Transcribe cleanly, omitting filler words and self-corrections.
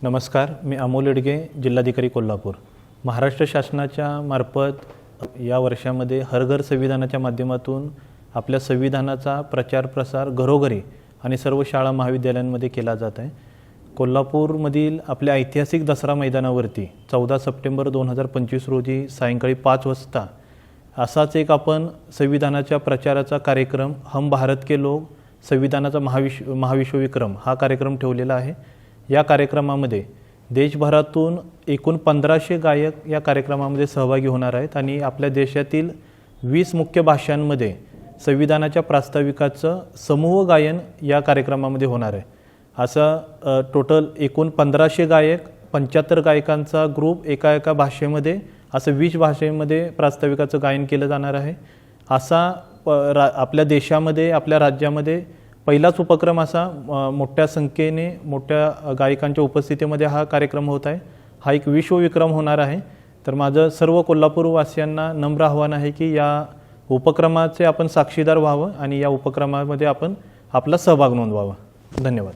नमस्कार, मी अमोल येडगे, जिल्हाधिकारी कोल्हापूर। महाराष्ट्र शासनाच्या मार्फत या वर्षामध्ये हर घर संविधानाच्या माध्यमातून आपल्या संविधानाचा प्रचार प्रसार घरोघरी आणि सर्व शाळा महाविद्यालयांमध्ये केला जात आहे। कोल्हापूरमधील आपल्या ऐतिहासिक दसरा मैदानावरती 14 सप्टेंबर 2025 रोजी सायंकाळी 5 वाजता असाच एक आपण संविधानाच्या प्रचाराचा कार्यक्रम हम भारत के लोग संविधानाचा महाविश्वविक्रम हा कार्यक्रम ठेवलेला आहे। या कार्यक्रमामध्ये देशभरातून एकूण 1500 गायक या कार्यक्रमामध्ये सहभागी होणार आहेत आणि आपल्या देशातील 20 मुख्य भाषांमध्ये संविधानाच्या प्रास्ताविकाचं समूह गायन या कार्यक्रमामध्ये होणार आहे। असं टोटल एकूण 1500 गायक 75 गायकांचा ग्रुप एका भाषेमध्ये असं 20 भाषेमध्ये प्रास्ताविकाचं गायन केलं जाणार आहे। असा आपल्या देशामध्ये आपल्या राज्यामध्ये पहिलाच उपक्रम असा मोठ्या संख्येने मोठ्या गायकांच्या उपस्थितीमध्ये हा कार्यक्रम होत आहे। हा एक विश्वविक्रम होणार आहे। तर माझं सर्व कोल्हापूरवासियांना नम्र आव्हान आहे की या उपक्रमाचे आपण साक्षीदार व्हावं आणि या उपक्रमामध्ये आपण आपला सहभाग नोंदवावा। धन्यवाद।